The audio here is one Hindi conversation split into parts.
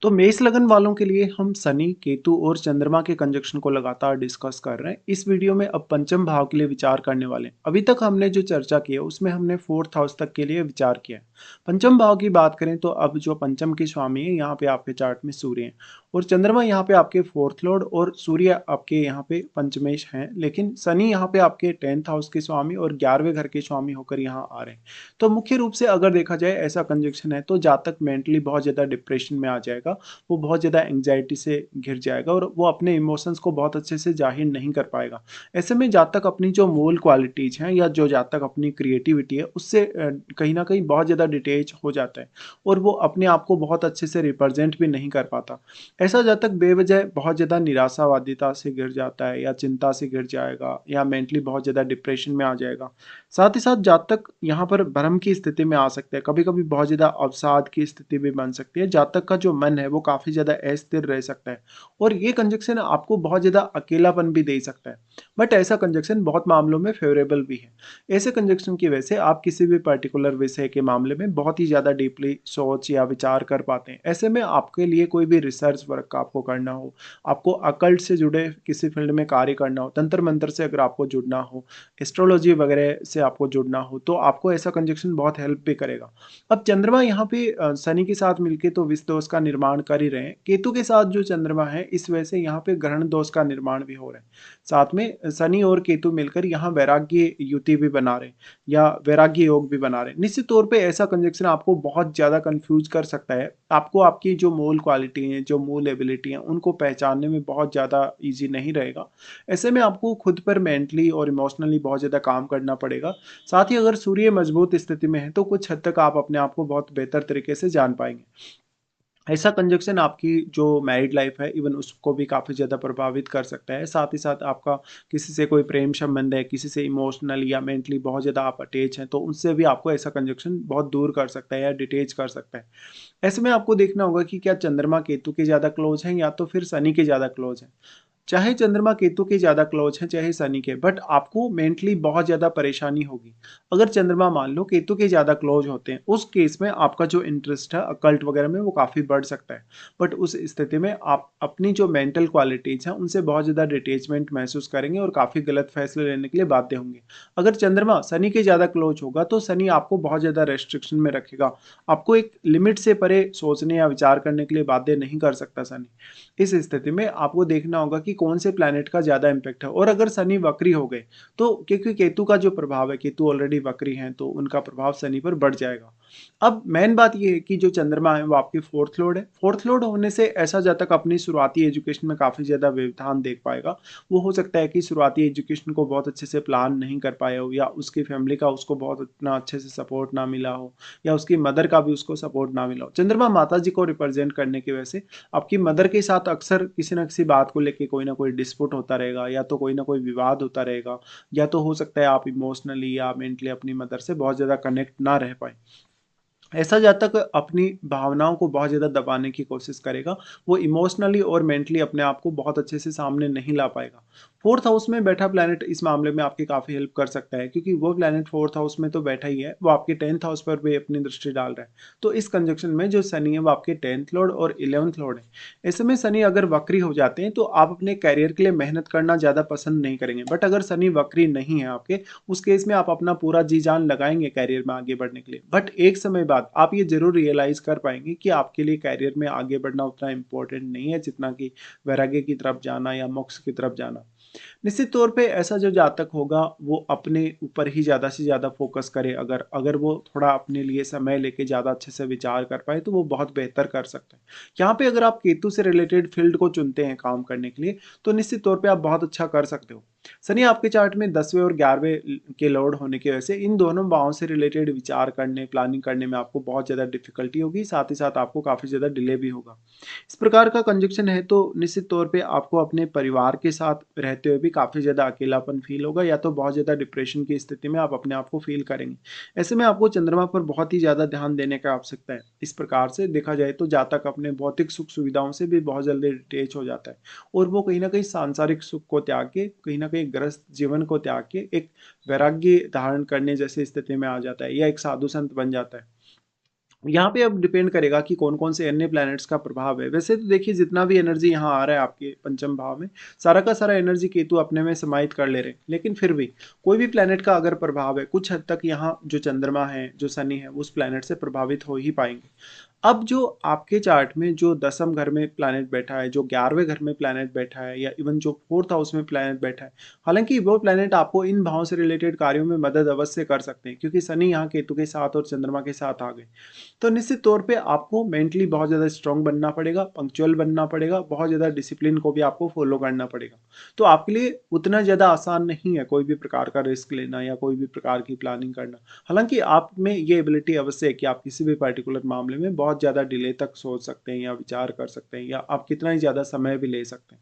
तो मेष लगन वालों के लिए हम शनि, केतु और चंद्रमा के कंजक्शन को लगातार डिस्कस कर रहे हैं। इस वीडियो में अब पंचम भाव के लिए विचार करने वाले हैं। अभी तक हमने जो चर्चा की है उसमें हमने फोर्थ हाउस तक के लिए विचार किया है। पंचम भाव की बात करें तो अब जो पंचम के स्वामी है यहाँ पे आपके चार्ट में सूर्य है और चंद्रमा यहाँ पे आपके फोर्थ लॉर्ड और सूर्य आपके यहाँ पे पंचमेश हैं, लेकिन शनि यहाँ पे आपके 10th हाउस के स्वामी और 11वें घर के स्वामी होकर यहाँ आ रहे हैं। तो मुख्य रूप से अगर देखा जाए ऐसा कंजक्शन है तो जातक मेंटली बहुत ज़्यादा डिप्रेशन में आ जाएगा, वो बहुत ज़्यादा एंग्जाइटी से घिर जाएगा और वो अपने इमोशंस को बहुत अच्छे से जाहिर नहीं कर पाएगा। ऐसे में जातक अपनी जो मूल क्वालिटीज़ हैं या जो जातक अपनी क्रिएटिविटी है उससे कहीं न कहीं बहुत ज़्यादा डिटैच हो जाता है और वो अपने आप को बहुत अच्छे से रिप्रेजेंट भी नहीं कर पाता। ऐसा जातक बेवजह बहुत ज़्यादा निराशावादिता से घिर जाता है या चिंता से घिर जाएगा या मेंटली बहुत ज़्यादा डिप्रेशन में आ जाएगा। साथ ही साथ जातक यहाँ पर भ्रम की स्थिति में आ सकते हैं, कभी-कभी बहुत ज़्यादा अवसाद की स्थिति भी बन सकती है। जातक का जो मन है वो काफ़ी ज़्यादा अस्थिर रह सकता है और ये कंजक्शन आपको बहुत ज़्यादा अकेलापन भी दे सकता है। बट ऐसा कंजक्शन बहुत मामलों में फेवरेबल भी है। ऐसे कंजक्शन की वजह से आप किसी भी पर्टिकुलर विषय के मामले में बहुत ही ज़्यादा डीपली सोच या विचार कर पाते हैं। ऐसे में आपके लिए कोई भी रिसर्च वर्क आपको करना हो, आपको अकल्ट से जुड़े किसी फील्ड में कार्य करना हो, तंत्र मंत्र से अगर आपको जुड़ना हो, एस्ट्रोलॉजी वगैरह से आपको जुड़ना हो, तो आपको ऐसा कंजक्शन बहुत हेल्प भी करेगा। अब चंद्रमा यहाँ पे शनि के साथ मिलके तो विष दोष का निर्माण कर ही रहे हैं। केतु के साथ जो चंद्रमा है इस वजह से यहाँ पे ग्रहण दोष का निर्माण भी हो रहा है। साथ में शनि और केतु मिलकर यहाँ वैराग्य युति भी बना रहे हैं या वैराग्य योग भी बना रहे हैं। निश्चित तौर पे ऐसा कंजक्शन आपको बहुत ज़्यादा कंफ्यूज कर सकता है। आपको आपकी जो मूल क्वालिटी है, जो मूल एबिलिटी है, उनको पहचानने में बहुत ज़्यादा ईज़ी नहीं रहेगा। ऐसे में आपको खुद पर मेंटली और इमोशनली बहुत ज़्यादा काम करना पड़ेगा। साथ ही अगर सूर्य मजबूत स्थिति में है तो कुछ हद तक आप अपने आप को बहुत बेहतर तरीके से जान पाएँगे। ऐसा कंजक्शन आपकी जो मैरिड लाइफ है इवन उसको भी काफ़ी ज़्यादा प्रभावित कर सकता है। साथ ही साथ आपका किसी से कोई प्रेम संबंध है, किसी से इमोशनली या मेंटली बहुत ज़्यादा आप अटैच हैं, तो उनसे भी आपको ऐसा कंजक्शन बहुत दूर कर सकता है या डिटैच कर सकता है। ऐसे में आपको देखना होगा कि क्या चंद्रमा केतु के ज़्यादा क्लोज़ हैं या तो फिर शनि के ज़्यादा क्लोज़ हैं। चाहे चंद्रमा केतु के ज़्यादा क्लोज हैं, चाहे शनि के, बट आपको मेंटली बहुत ज़्यादा परेशानी होगी। अगर चंद्रमा मान लो केतु के ज़्यादा क्लोज होते हैं, उस केस में आपका जो इंटरेस्ट है अकल्ट वगैरह में वो काफ़ी बढ़ सकता है। बट उस स्थिति में आप अपनी जो मेंटल क्वालिटीज़ हैं उनसे बहुत ज़्यादा डिटैचमेंट महसूस करेंगे और काफ़ी गलत फैसले लेने के लिए बाध्य होंगे। अगर चंद्रमा शनि के ज़्यादा क्लोज होगा तो शनि आपको बहुत ज़्यादा रेस्ट्रिक्शन में रखेगा। आपको एक लिमिट से परे सोचने या विचार करने के लिए बाध्य नहीं कर सकता शनि। इस स्थिति में आपको देखना होगा कि कौन से प्लैनेट का ज़्यादा इम्पैक्ट है और अगर शनि वक्री हो गए तो क्योंकि केतु का जो प्रभाव है, केतु ऑलरेडी वक्री हैं तो उनका प्रभाव शनि पर बढ़ जाएगा। अब मेन बात ये है कि जो चंद्रमा है वो आपके फोर्थ लॉर्ड है। फोर्थ लॉर्ड होने से ऐसा जातक अपनी शुरुआती एजुकेशन में काफ़ी ज़्यादा व्यवधान देख पाएगा। वो हो सकता है कि शुरुआती एजुकेशन को बहुत अच्छे से प्लान नहीं कर पाया हो या उसकी फैमिली का उसको बहुत इतना अच्छे से सपोर्ट ना मिला हो या उसकी मदर का भी उसको सपोर्ट ना मिला हो। चंद्रमा माता जी को रिप्रेजेंट करने की वजह से आपकी मदर के साथ अक्सर किसी न किसी बात को लेके कोई ना कोई डिस्प्यूट होता रहेगा या तो कोई ना कोई विवाद होता रहेगा या तो हो सकता है आप इमोशनली या मेंटली अपनी मदर से बहुत ज़्यादा कनेक्ट ना रह पाए। ऐसा जातक अपनी भावनाओं को बहुत ज़्यादा दबाने की कोशिश करेगा, वो इमोशनली और मेंटली अपने आप को बहुत अच्छे से सामने नहीं ला पाएगा। फोर्थ हाउस में बैठा प्लैनेट इस मामले में आपकी काफ़ी हेल्प कर सकता है क्योंकि वो प्लैनेट फोर्थ हाउस में तो बैठा ही है, वो आपके 10th हाउस पर भी अपनी दृष्टि डाल रहा है। तो इस कंजक्शन में जो शनि है वो आपके 10th लॉर्ड और 11th लॉर्ड है। ऐसे में शनि अगर वक्री हो जाते हैं तो आप अपने करियर के लिए मेहनत करना ज़्यादा पसंद नहीं करेंगे, बट अगर शनि वक्री नहीं है आपके, उस केस में आप अपना पूरा जी जान लगाएंगे करियर में आगे बढ़ने के लिए। बट एक समय बाद आप ये ज़रूर रियलाइज़ कर पाएंगे कि आपके लिए करियर में आगे बढ़ना उतना इम्पोर्टेंट नहीं है जितना कि वैराग्य की तरफ जाना या मोक्ष की तरफ जाना। निश्चित तौर पे ऐसा जो जातक होगा वो अपने ऊपर ही ज़्यादा से ज़्यादा फोकस करे, अगर अगर वो थोड़ा अपने लिए समय लेके ज़्यादा अच्छे से विचार कर पाए तो वो बहुत बेहतर कर सकता है। यहाँ पे अगर आप केतु से रिलेटेड फील्ड को चुनते हैं काम करने के लिए तो निश्चित तौर पे आप बहुत अच्छा कर सकते हो। शनि आपके चार्ट में 10वें और 11वें के लॉर्ड होने की वजह से इन दोनों भावों से रिलेटेड विचार करने, प्लानिंग करने में आपको बहुत ज़्यादा डिफिकल्टी होगी, साथ ही साथ आपको काफ़ी ज़्यादा डिले भी होगा। इस प्रकार का कंजक्शन है तो निश्चित तौर पे आपको अपने परिवार के साथ रहते हुए भी काफ़ी ज़्यादा अकेलापन फील होगा या तो बहुत ज़्यादा डिप्रेशन की स्थिति में आप अपने आप को फील करेंगे। ऐसे में आपको चंद्रमा पर बहुत ही ज़्यादा ध्यान देने की आवश्यकता है। इस प्रकार से देखा जाए तो जातक अपने भौतिक सुख सुविधाओं से भी बहुत जल्दी डिटेच हो जाता है और वो कहीं न कहीं सांसारिक सुख को त्याग के, कहीं न कहीं ग्रस्त जीवन को त्याग के एक वैराग्य धारण करने जैसी स्थिति में आ जाता है या एक साधु संत बन जाता है। यहाँ पे अब डिपेंड करेगा कि कौन-कौन से अन्य प्लैनेट्स का प्रभाव है। वैसे तो देखिए जितना भी एनर्जी यहाँ आ रहा है आपके पंचम भाव में, सारा का सारा एनर्जी केतु अपने में समाहित कर ले रहे हैं। लेकिन फिर भी कोई भी प्लैनेट का अगर प्रभाव है, कुछ हद तक यहाँ जो चंद्रमा है, जो शनि है, उस प्लैनेट से प्रभावित हो ही पाएँगे। अब जो आपके चार्ट में जो दसम घर में प्लैनेट बैठा है, जो 11वें घर में प्लैनेट बैठा है या इवन जो 4th हाउस में प्लैनेट बैठा है, हालाँकि वो प्लैनेट आपको इन भावों से रिलेटेड कार्यों में मदद अवश्य कर सकते हैं क्योंकि शनि यहाँ केतु के साथ और चंद्रमा के साथ आ गए। तो निश्चित तौर पे आपको मेंटली बहुत ज़्यादा स्ट्रांग बनना पड़ेगा, पंक्चुअल बनना पड़ेगा, बहुत ज़्यादा डिसिप्लिन को भी आपको फॉलो करना पड़ेगा। तो आपके लिए उतना ज़्यादा आसान नहीं है कोई भी प्रकार का रिस्क लेना या कोई भी प्रकार की प्लानिंग करना। हालाँकि आप में ये एबिलिटी अवश्य है कि आप किसी भी पर्टिकुलर मामले में बहुत ज़्यादा डिले तक सोच सकते हैं या विचार कर सकते हैं या आप कितना ही ज़्यादा समय भी ले सकते हैं।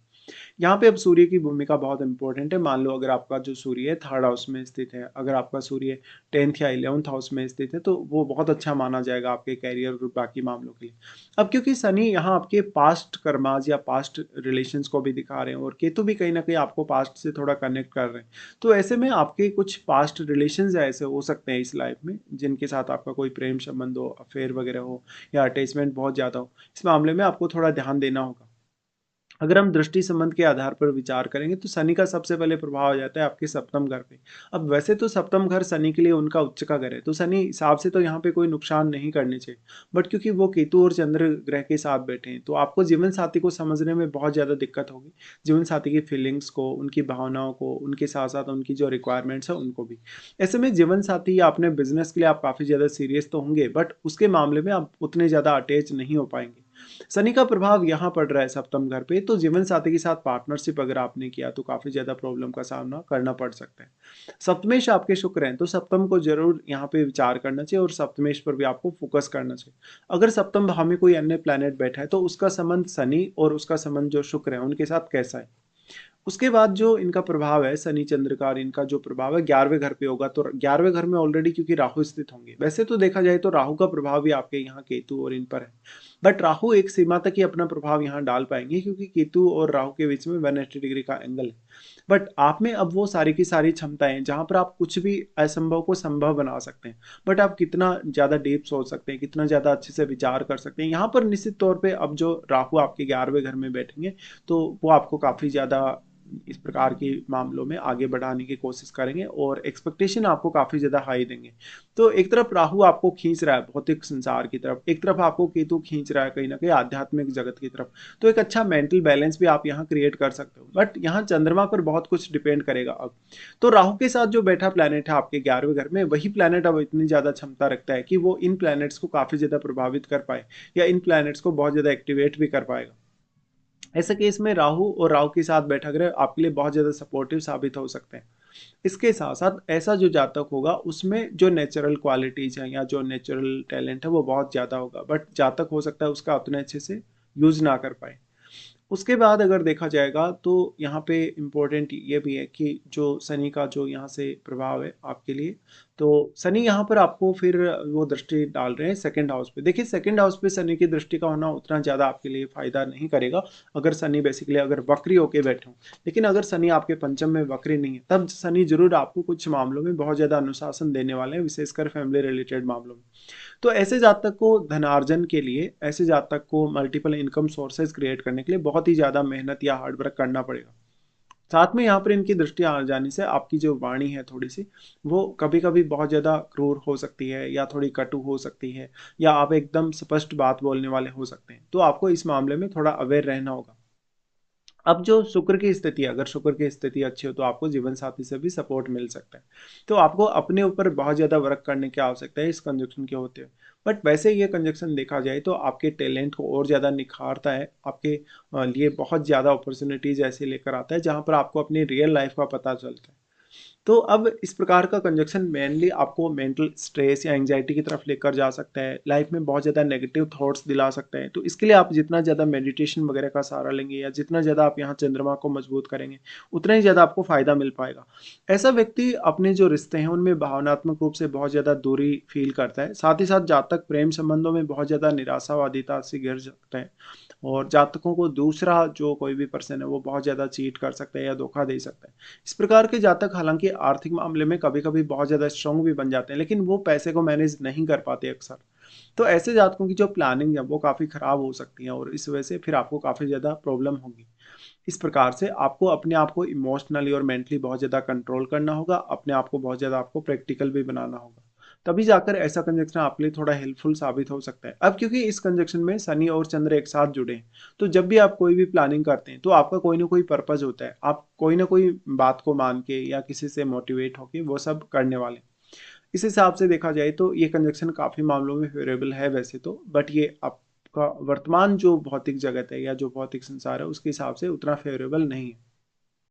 यहाँ पे अब सूर्य की भूमिका बहुत इंपॉर्टेंट है। मान लो अगर आपका जो सूर्य है 3rd हाउस में स्थित है, अगर आपका सूर्य 10th या 11th हाउस में स्थित है, तो वो बहुत अच्छा माना जाएगा आपके करियर और बाकी मामलों के लिए। अब क्योंकि शनि यहाँ आपके पास्ट कर्माज या पास्ट रिलेशंस को भी दिखा रहे हैं और केतु भी कहीं न कहीं आपको पास्ट से थोड़ा कनेक्ट कर रहे हैं। तो ऐसे में आपके कुछ पास्ट रिलेशंस ऐसे हो सकते हैं इस लाइफ में, जिनके साथ आपका कोई प्रेम संबंध हो, अफेयर वगैरह हो या अटैचमेंट बहुत ज़्यादा हो। इस मामले में आपको थोड़ा ध्यान देना होगा। अगर हम दृष्टि संबंध के आधार पर विचार करेंगे तो शनि का सबसे पहले प्रभाव आ जाता है आपके सप्तम घर पे। अब वैसे तो सप्तम घर शनि के लिए उनका उच्च का घर है, तो शनि हिसाब से तो यहाँ पे कोई नुकसान नहीं करने चाहिए। बट क्योंकि वो केतु और चंद्र ग्रह के साथ बैठे हैं, तो आपको जीवन साथी को समझने में बहुत ज़्यादा दिक्कत होगी। जीवन साथी की फीलिंग्स को, उनकी भावनाओं को, उनके साथ-साथ उनकी जो रिक्वायरमेंट्स हैं उनको भी। ऐसे में जीवन साथी या अपने बिज़नेस के लिए आप काफ़ी ज़्यादा सीरियस तो होंगे, बट उसके मामले में आप उतने ज़्यादा अटैच नहीं हो पाएँगे। शनि का प्रभाव यहाँ पड़ रहा है सप्तम घर पे, तो जीवन साथी के साथ पार्टनरशिप अगर आपने किया तो काफ़ी ज़्यादा प्रॉब्लम का सामना करना पड़ सकता है। सप्तमेश आपके शुक्र हैं, तो सप्तम को ज़रूर यहाँ पे विचार करना चाहिए और सप्तमेश पर भी आपको फोकस करना चाहिए। अगर सप्तम भाव में कोई अन्य प्लैनेट बैठा है, तो उसका संबंध शनि और उसका संबंध जो शुक्र है, उनके साथ कैसा है? उसके बाद जो इनका प्रभाव है शनि चंद्र का और इनका जो प्रभाव है 11वें घर पे होगा, तो 11वें घर में ऑलरेडी क्योंकि राहु स्थित होंगे। वैसे तो देखा जाए तो राहु का प्रभाव भी आपके यहाँ केतु और इन पर है, बट राहु एक सीमा तक ही अपना प्रभाव यहाँ डाल पाएंगे क्योंकि केतु और राहु के बीच में 180 डिग्री का एंगल है। बट आप में अब वो सारी की सारी क्षमताएं जहां पर आप कुछ भी असंभव को संभव बना सकते हैं। बट आप कितना ज़्यादा डीप सोच सकते हैं, कितना ज़्यादा अच्छे से विचार कर सकते हैं, यहाँ पर निश्चित तौर पे अब जो राहु आपके 11वें घर में बैठेंगे, तो वो आपको काफ़ी ज़्यादा इस प्रकार के मामलों में आगे बढ़ाने की कोशिश करेंगे और एक्सपेक्टेशन आपको काफ़ी ज़्यादा हाई देंगे। तो एक तरफ राहु आपको खींच रहा है भौतिक संसार की तरफ, एक तरफ आपको केतु खींच रहा है कहीं न कहीं आध्यात्मिक जगत की तरफ। तो एक अच्छा मेंटल बैलेंस भी आप यहाँ क्रिएट कर सकते हो। बट यहाँ चंद्रमा पर बहुत कुछ डिपेंड करेगा अब। तो राहु के साथ जो बैठा प्लैनेट है आपके 11वें घर में, वही प्लैनेट अब इतनी ज़्यादा क्षमता रखता है कि वो इन प्लैनेट्स को काफ़ी ज़्यादा प्रभावित कर पाए या इन प्लैनेट्स को बहुत ज़्यादा एक्टिवेट भी कर पाएगा। ऐसे केस में राहु और राहु के साथ बैठा ग्रह आपके लिए बहुत ज़्यादा सपोर्टिव साबित हो सकते हैं। इसके साथ साथ ऐसा जो जातक होगा उसमें जो नेचुरल क्वालिटीज हैं या जो नेचुरल टैलेंट है वो बहुत ज़्यादा होगा, बट जातक हो सकता है उसका उतने अच्छे से यूज ना कर पाए। उसके बाद अगर देखा जाएगा तो यहाँ पे इम्पोर्टेंट ये भी है कि जो शनि का जो यहाँ से प्रभाव है आपके लिए, तो शनि यहाँ पर आपको फिर वो दृष्टि डाल रहे हैं सेकंड हाउस पे। देखिए सेकंड हाउस पे शनि की दृष्टि का होना उतना ज़्यादा आपके लिए फायदा नहीं करेगा अगर शनि बेसिकली अगर वक्री होके बैठे हों। लेकिन अगर शनि आपके पंचम में वक्री नहीं है, तब शनि जरूर आपको कुछ मामलों में बहुत ज़्यादा अनुशासन देने वाले हैं, विशेषकर फैमिली रिलेटेड मामलों में। तो ऐसे जातक को धनार्जन के लिए, ऐसे जातक को मल्टीपल इनकम सोर्सेज क्रिएट करने के लिए बहुत ही ज़्यादा मेहनत या हार्ड वर्क करना पड़ेगा। साथ में यहाँ पर इनकी दृष्टि आ जाने से आपकी जो वाणी है थोड़ी सी, वो कभी कभी बहुत ज़्यादा क्रूर हो सकती है या थोड़ी कटु हो सकती है, या आप एकदम स्पष्ट बात बोलने वाले हो सकते हैं। तो आपको इस मामले में थोड़ा अवेयर रहना होगा। अब जो शुक्र की स्थिति है, अगर शुक्र की स्थिति अच्छी हो तो आपको जीवन साथी से भी सपोर्ट मिल सकता है। तो आपको अपने ऊपर बहुत ज़्यादा वर्क करने की आवश्यकता है इस कंजक्शन के होते हुए। बट वैसे ये कंजक्शन देखा जाए तो आपके टैलेंट को और ज़्यादा निखारता है, आपके लिए बहुत ज़्यादा अपॉर्चुनिटीज ऐसे लेकर आता है जहाँ पर आपको अपनी रियल लाइफ का पता चलता है। तो अब इस प्रकार का कंजक्शन मेनली आपको मेंटल स्ट्रेस या एंजाइटी की तरफ लेकर जा सकता है, लाइफ में बहुत ज़्यादा नेगेटिव थॉट्स दिला सकता है। तो इसके लिए आप जितना ज़्यादा मेडिटेशन वगैरह का सहारा लेंगे या जितना ज़्यादा आप यहाँ चंद्रमा को मजबूत करेंगे, उतना ही ज़्यादा आपको फ़ायदा मिल पाएगा। ऐसा व्यक्ति अपने जो रिश्ते हैं उनमें भावनात्मक रूप से बहुत ज़्यादा दूरी फील करता है, साथ ही साथ जातक प्रेम संबंधों में बहुत ज़्यादा निराशावादिता से घिर सकता है और जातकों को दूसरा जो कोई भी पर्सन है वो बहुत ज़्यादा चीट कर सकता है या धोखा दे सकता है। इस प्रकार के जातक हालांकि आर्थिक मामले में कभी कभी बहुत ज़्यादा स्ट्रांग भी बन जाते हैं, लेकिन वो पैसे को मैनेज नहीं कर पाते अक्सर। तो ऐसे जातकों की जो प्लानिंग है वो काफ़ी ख़राब हो सकती है और इस वजह से फिर आपको काफ़ी ज़्यादा प्रॉब्लम होगी। इस प्रकार से आपको अपने आप को इमोशनली और मेंटली बहुत ज़्यादा कंट्रोल करना होगा, अपने आप को बहुत ज़्यादा आपको प्रैक्टिकल भी बनाना होगा। तभी जाकर ऐसा कंजंक्शन आपके लिए थोड़ा हेल्पफुल साबित हो सकता है। अब क्योंकि इस कंजंक्शन में शनि और चंद्र एक साथ जुड़े हैं, तो जब भी आप कोई भी प्लानिंग करते हैं, तो आपका कोई ना कोई पर्पज़ होता है। आप कोई ना कोई बात को मान के या किसी से मोटिवेट होके वो सब करने वाले हैं। इस हिसाब से देखा जाए तो ये कंजक्शन काफ़ी मामलों में फेवरेबल है वैसे तो, बट ये आपका वर्तमान जो भौतिक जगत है या जो भौतिक संसार है उसके हिसाब से उतना फेवरेबल नहीं है।